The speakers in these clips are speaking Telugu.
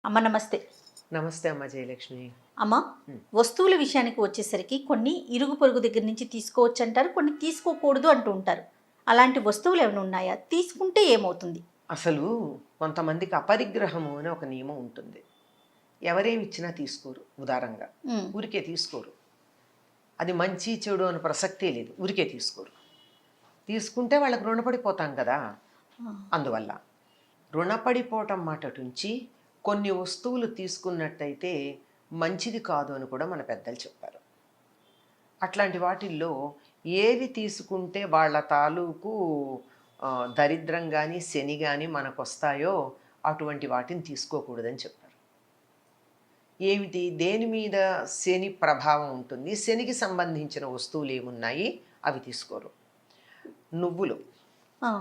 అమ్మ నమస్తే. నమస్తే అమ్మ జయలక్ష్మి. అమ్మ, వస్తువుల విషయానికి వచ్చేసరికి కొన్ని ఇరుగు పొరుగు దగ్గర నుంచి తీసుకోవచ్చంటారు, కొన్ని తీసుకోకూడదు అంటూ ఉంటారు. అలాంటి వస్తువులు ఏమైనా ఉన్నాయా? తీసుకుంటే ఏమవుతుంది? అసలు కొంతమందికి అపరిగ్రహము అనే ఒక నియమం ఉంటుంది. ఎవరేమి ఇచ్చినా తీసుకోరు ఉదారంగా. హ్మ్. ఊరికే తీసుకోరు. అది మంచి చెడు అని ప్రసక్తే లేదు. ఊరికే తీసుకోరు. తీసుకుంటే వాళ్ళకి రుణపడిపోతాం కదా! ఆ! అందువల్ల. రుణపడిపోవటం మాటటుంచి కొన్ని వస్తువులు తీసుకున్నట్టయితే మంచిది కాదు అని కూడా మన పెద్దలు చెప్పారు. అట్లాంటి వాటిల్లో ఏవి తీసుకుంటే వాళ్ళ తాలూకు దరిద్రం కానీ శని కానీ మనకొస్తాయో అటువంటి వాటిని తీసుకోకూడదని చెప్పారు. ఏమిటి దేని మీద శని ప్రభావం ఉంటుంది, శనికి సంబంధించిన వస్తువులు ఏమున్నాయి అవి తీసుకోరు. నువ్వులు, ఆ!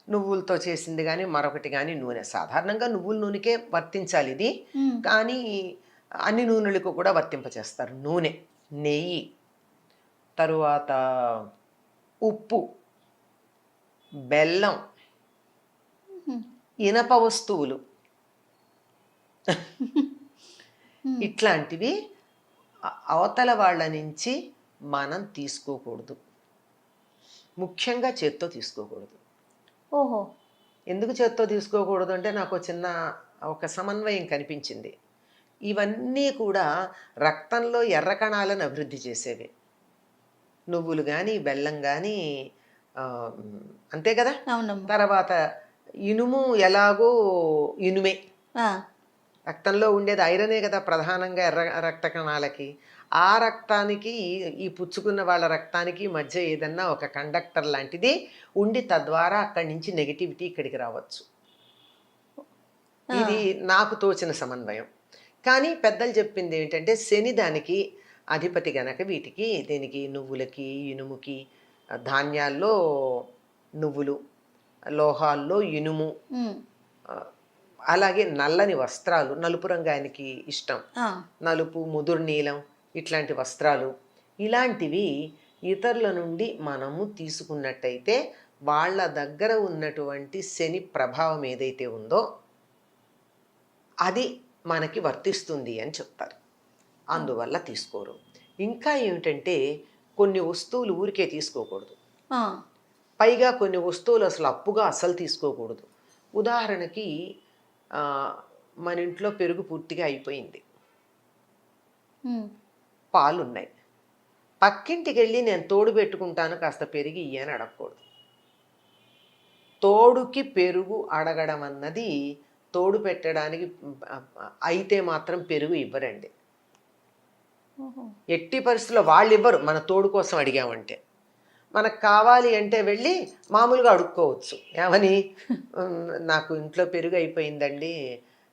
నువ్వులతో చేసింది కానీ మరొకటి కానీ నూనె, సాధారణంగా నువ్వుల నూనెకే వర్తించాలి ఇది. హ్మ్. కానీ అన్ని నూనెలకు కూడా వర్తింపచేస్తారు. నూనె, నెయ్యి, తరువాత ఉప్పు, బెల్లం, హుహు. ఇనప వస్తువులు హ్మ్. ఇట్లాంటివి అవతల వాళ్ళ నుంచి మనం తీసుకోకూడదు. ముఖ్యంగా చేత్తో తీసుకోకూడదు. ఓహో! ఎందుకు చేత్తో తీసుకోకూడదు అంటే నాకు చిన్న ఒక సమన్వయం కనిపించింది. ఇవన్నీ కూడా రక్తంలో ఎర్ర కణాలను అభివృద్ధి చేసేవి. నువ్వులు కానీ బెల్లం కానీ అంతే కదా. అవునమ్మా. తర్వాత ఇనుము ఎలాగో ఇనుమే, ఆ! రక్తంలో ఉండేది ఐరనే కదా ప్రధానంగా ఎర్ర రక్త కణాలకి. ఆ రక్తానికి ఈ పుచ్చుకున్న వాళ్ళ రక్తానికి మధ్య ఏదన్నా ఒక కండక్టర్ లాంటిది ఉండి తద్వారా అక్కడి నుంచి నెగిటివిటీ ఇక్కడికి రావచ్చు. ఆ! ఇది నాకు తోచిన సమన్వయం. కానీ పెద్దలు చెప్పింది ఏంటంటే శని దానికి అధిపతి గనక వీటికి దీనికి నువ్వులకి ఇనుముకి, ధాన్యాల్లో నువ్వులు, లోహాల్లో ఇనుము, హ్మ్. అలాగే నల్లని వస్త్రాలు, నలుపు రంగు ఆయనకి ఇష్టం. ఆ! నలుపు, ముదురు నీలం ఇట్లాంటి వస్త్రాలు, ఇలాంటివి ఇతరుల నుండి మనము తీసుకున్నట్టయితే వాళ్ళ దగ్గర ఉన్నటువంటి శని ప్రభావం ఏదైతే ఉందో అది మనకి వర్తిస్తుంది అని చెప్తారు. అందువల్ల తీసుకోరు. ఇంకా ఏమిటంటే కొన్ని వస్తువులు ఊరికే తీసుకోకూడదు. ఆ! పైగా కొన్ని వస్తువులు అసలు అప్పుగా అస్సలు తీసుకోకూడదు. ఉదాహరణకి మన ఇంట్లో పెరుగు పూర్తిగా అయిపోయింది, హ్మ్. పాలున్నాయి. పక్కింటికి వెళ్ళి నేను తోడు పెట్టుకుంటాను కాస్త పెరుగు ఇయ్యి అని అడగకూడదు. తోడుకి పెరుగు అడగడం అన్నది తోడు పెట్టడానికి అయితే మాత్రం పెరుగు ఇవ్వరండి. ఓహో! ఎట్టి పరిస్థితుల్లో వాళ్ళు ఇవ్వరు మన తోడు కోసం అడిగామంటే. మనకు కావాలి అంటే వెళ్ళి మామూలుగా అడుక్కోవచ్చు. ఏమని, నాకు ఇంట్లో పెరుగు అయిపోయిందండి,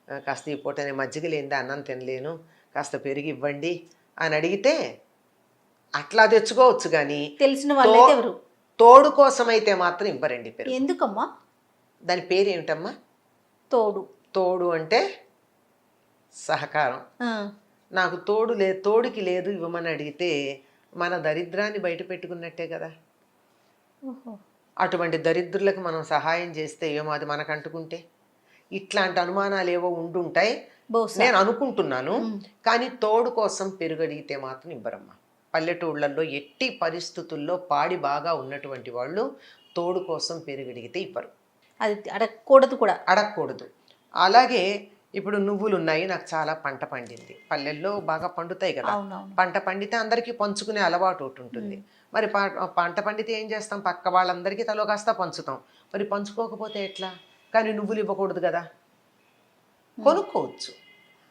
కాస్త ఈ పూట నేను మజ్జిగ లేనిదే అన్నం తినలేను, కాస్త పెరుగు ఇవ్వండి అని అడిగితే అట్లా తెచ్చుకోవచ్చు. కానీ తెలిసిన తో వాళ్ళైతే ఎవరు? తోడు కోసం అయితే మాత్రం ఇవ్వరండి పెరుగు. ఎందుకమ్మా? దాని పేరేమిటమ్మా? తోడు. తోడు అంటే సహకారం. ఆ! నాకు తోడుకి లేదు ఇవ్వమని అడిగితే మన దరిద్రాన్ని బయట పెట్టుకున్నట్టే కదా. ఓహో! అటువంటి దరిద్రులకు మనం సహాయం చేస్తే ఏమో అది మనకు అంటుకుంటే, ఇట్లాంటి అనుమానాలు ఏవో ఉండుంటాయి బహుశా. నేను అనుకుంటున్నాను. హ్మ్. కానీ తోడు కోసం పెరుగడిగితే మాత్రం ఇవ్వరమ్మా. పల్లెటూళ్ళల్లో ఎట్టి పరిస్థితుల్లో పాడి బాగా ఉన్నటువంటి వాళ్ళు తోడు కోసం పెరుగడిగితే ఇవ్వరు. అది అడగకూడదు కూడా. అడగకూడదు. అలాగే ఇప్పుడు నువ్వులు ఉన్నాయి, నాకు చాలా పంట పండింది. పల్లెల్లో బాగా పండుతాయి కదా. అవునవును. పంట పండితే అందరికీ పంచుకునే అలవాటు ఒకటి ఉంటుంది. హ్మ్. మరి పంట పండితే ఏం చేస్తాం, పక్క వాళ్ళందరికీ తలో కాస్త పంచుతాం. మరి పంచుకోకపోతే ఎట్లా? కానీ నువ్వులు ఇవ్వకూడదు కదా, హ్మ్. కొనుక్కోవచ్చు.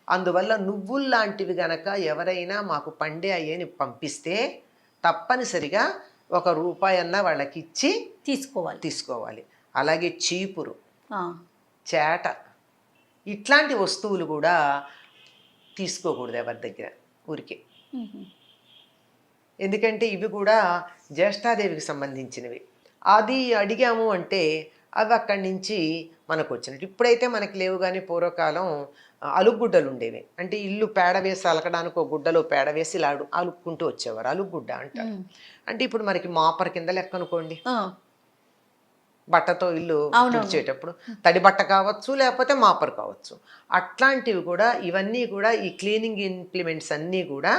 అందువల్ల నువ్వులు లాంటివి గనక ఎవరైనా మాకు పండే అయ్యని పంపిస్తే తప్పనిసరిగా ₹1 అన్నా వాళ్ళకి ఇచ్చి తీసుకోవాలి. తీసుకోవాలి. అలాగే చీపురు, ఆ! చేట, ఇట్లాంటి వస్తువులు కూడా తీసుకోకూడదు ఎవరి దగ్గర ఊరికే. హుహు. ఎందుకంటే ఇవి కూడా జ్యేష్ఠాదేవికి సంబంధించినవి. అది అడిగాము అంటే అవి అక్కడి నుంచి మనకు వచ్చినట్టు. ఇప్పుడైతే మనకి లేవు, కానీ పూర్వకాలం అలుగుగుడ్డలు ఉండేవి. అంటే ఇల్లు పేడ వేసి అలకడానికి ఒక గుడ్డలో పేడ వేసి ఇలా అలుక్కుంటూ వచ్చేవారు. అలుగుగుడ్డ అంటారు. హ్మ్. అంటే ఇప్పుడు మనకి మోపర్ కింద లెక్క అనుకోండి. ఆ! బట్టతో ఇల్లు అవునవును. తుడిచేటప్పుడు తడి బట్ట కావచ్చు లేకపోతే మాపర్ కావచ్చు. అట్లాంటివి కూడా ఇవన్నీ కూడా ఈ క్లీనింగ్ ఇంప్లిమెంట్స్ అన్నీ కూడా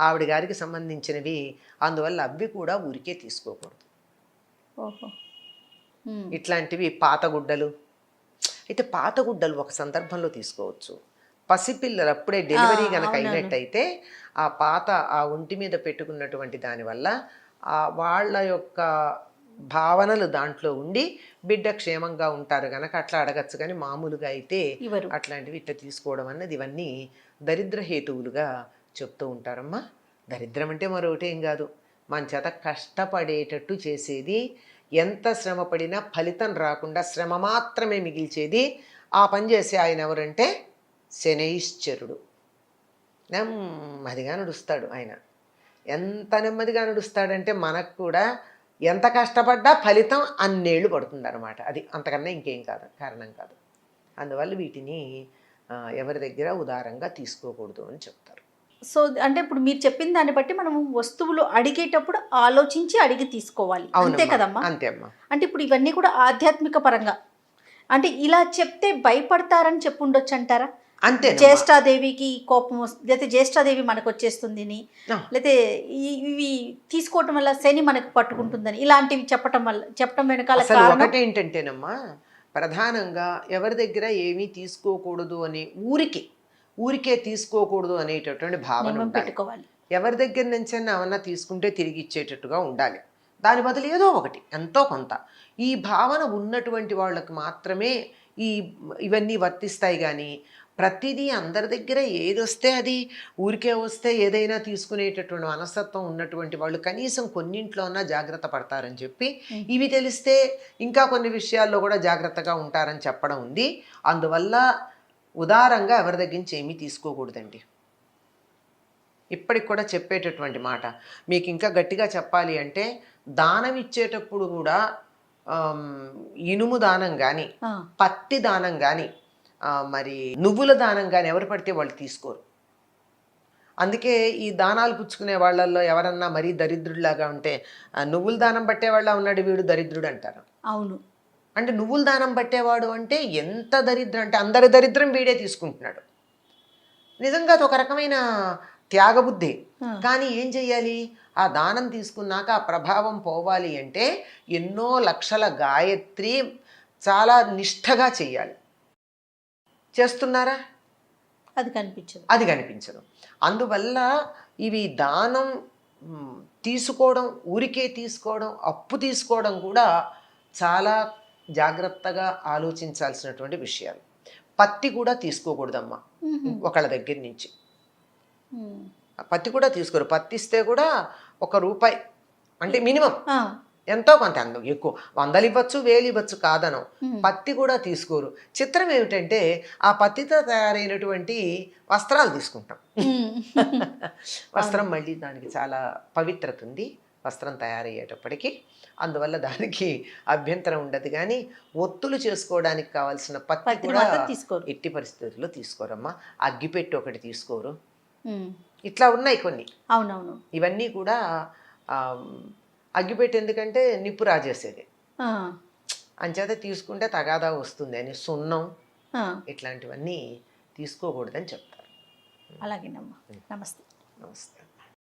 ఆవిడ గారికి సంబంధించినవి. అందువల్ల అవి కూడా ఊరికే తీసుకోకూడదు. ఓహో. ఇట్లాంటివి పాత గుడ్డలు అయితే పాత గుడ్డలు ఒక సందర్భంలో తీసుకోవచ్చు. పసిపిల్లలు అప్పుడే డెలివరీ కనుక అయినట్టయితే ఆ పాత ఆ ఒంటి మీద పెట్టుకున్నటువంటి దానివల్ల వాళ్ళ యొక్క భావనలు దాంట్లో ఉండి బిడ్డ క్షేమంగా ఉంటారు కనుక అట్లా అడగచ్చు. కానీ మామూలుగా అయితే అట్లాంటివి ఇట్లా తీసుకోవడం అన్నది ఇవన్నీ దరిద్ర హేతువులుగా చెప్తూ ఉంటారమ్మా. దరిద్రం అంటే మరొకటేం కాదు, మన చేత కష్టపడేటట్టు చేసేది, ఎంత శ్రమ పడినా ఫలితం రాకుండా శ్రమ మాత్రమే మిగిల్చేది. ఆ పని చేసే ఆయన ఎవరంటే శనైశ్చరుడు. నెమ్మదిగా నడుస్తాడు ఆయన. ఎంత నెమ్మదిగా నడుస్తాడంటే మనకు కూడా ఎంత కష్టపడ్డా ఫలితం అన్నేళ్ళు పడుతుంది అనమాట. అది అంతకన్నా ఇంకేం కాదు, కారణం కాదు. అందువల్ల వీటిని ఎవరి దగ్గర ఉదారంగా తీసుకోకూడదు అని చెప్తారు. సో అంటే ఇప్పుడు మీరు చెప్పిన దాన్ని బట్టి మనం వస్తువులు అడిగేటప్పుడు ఆలోచించి అడిగి తీసుకోవాలి, అంతే కదమ్మా? అంతే అమ్మా. అంటే ఇప్పుడు ఇవన్నీ కూడా ఆధ్యాత్మిక పరంగా అంటే ఇలా చెప్తే భయపడతారని చెప్పుండొచ్చు అంటారా? అంతే. జ్యేష్ఠాదేవికి కోపం వస్తుంది, లేకపోతే జ్యేష్ఠాదేవి మనకు వచ్చేస్తుంది, లేకపోతే ఇవి తీసుకోవటం వల్ల శని మనకు పట్టుకుంటుందని ఇలాంటివి చెప్పటం వెనకాల ఒకటి ఏంటంటేనమ్మా, ప్రధానంగా ఎవరి దగ్గర ఏమీ తీసుకోకూడదు అని ఊరికే తీసుకోకూడదు అనేటటువంటి భావన పెట్టుకోవాలి. ఎవరి దగ్గర నుంచి ఏమన్నా తీసుకుంటే తిరిగి ఇచ్చేటట్టుగా ఉండాలి. దాని బదులు ఏదో ఒకటి ఎంతో కొంత ఈ భావన ఉన్నటువంటి వాళ్ళకి మాత్రమే ఇవన్నీ వర్తిస్తాయి. కానీ ప్రతిదీ అందరి దగ్గర ఏది వస్తే అది ఊరికే వస్తే ఏదైనా తీసుకునేటటువంటి మనస్తత్వం ఉన్నటువంటి వాళ్ళు కనీసం కొన్నింట్లోనా జాగ్రత్త పడతారని చెప్పి, ఇవి తెలిస్తే ఇంకా కొన్ని విషయాల్లో కూడా జాగ్రత్తగా ఉంటారని చెప్పడం ఉంది. అందువల్ల ఉదారంగా ఎవరి దగ్గర నుంచి ఏమీ తీసుకోకూడదండి. ఇప్పటికి కూడా చెప్పేటటువంటి మాట. మీకు ఇంకా గట్టిగా చెప్పాలి అంటే దానం ఇచ్చేటప్పుడు కూడా ఇనుము దానం కానీ, పత్తి దానం కానీ, మరి నువ్వుల దానం కానీ ఎవరు పడితే వాళ్ళు తీసుకోరు. అందుకే ఈ దానాలు పుచ్చుకునే వాళ్ళల్లో ఎవరన్నా మరీ దరిద్రుడిలాగా ఉంటే నువ్వుల దానం పట్టేవాళ్ళ ఉన్నాడు వీడు దరిద్రుడు అంటారు. అవును. అంటే నువ్వుల దానం పట్టేవాడు అంటే ఎంత దరిద్రం అంటే అందరి దరిద్రం వీడే తీసుకుంటున్నాడు. నిజంగా అది ఒక రకమైన త్యాగబుద్ధి. కానీ ఏం చెయ్యాలి, ఆ దానం తీసుకున్నాక ఆ ప్రభావం పోవాలి అంటే ఎన్నో లక్షల గాయత్రి చాలా నిష్ఠగా చెయ్యాలి. చేస్తున్నారా? అది కనిపించదు. అందువల్ల ఇవి దానం తీసుకోవడం, ఊరికే తీసుకోవడం, అప్పు తీసుకోవడం కూడా చాలా జాగ్రత్తగా ఆలోచించాల్సినటువంటి విషయాలు. పత్తి కూడా తీసుకోకూడదమ్మా ఒకళ్ళ దగ్గర నుంచి. పత్తి కూడా తీసుకోరు. పత్తి ఇస్తే కూడా ₹1 అంటే మినిమం, ఎంతో కొంత, ఎక్కువ 100 ఇవ్వచ్చు 1000 ఇవ్వచ్చు కాదనం. పత్తి కూడా తీసుకోరు. చిత్రం ఏమిటంటే ఆ పత్తితో తయారైనటువంటి వస్త్రాలు తీసుకుంటాం. వస్త్రం మళ్ళీ దానికి చాలా పవిత్రత ఉంది వస్త్రం తయారయ్యేటప్పటికి. అందువల్ల దానికి అభ్యంతరం ఉండదు. కానీ ఒత్తులు చేసుకోవడానికి కావాల్సిన పత్తి కూడా ఎట్టి పరిస్థితుల్లో తీసుకోరమ్మా. అగ్గిపెట్టి ఒకటి తీసుకోరు. ఇట్లా ఉన్నాయి కొన్ని. అవునవును. ఇవన్నీ కూడా అగ్గిపెట్టి ఎందుకంటే నిప్పు రాజేసేది, అంచేత తీసుకుంటే తగాదా వస్తుంది అని సున్నం ఇట్లాంటివన్నీ తీసుకోకూడదని చెప్తారు. అలాగేనమ్మా. నమస్తే. నమస్తే.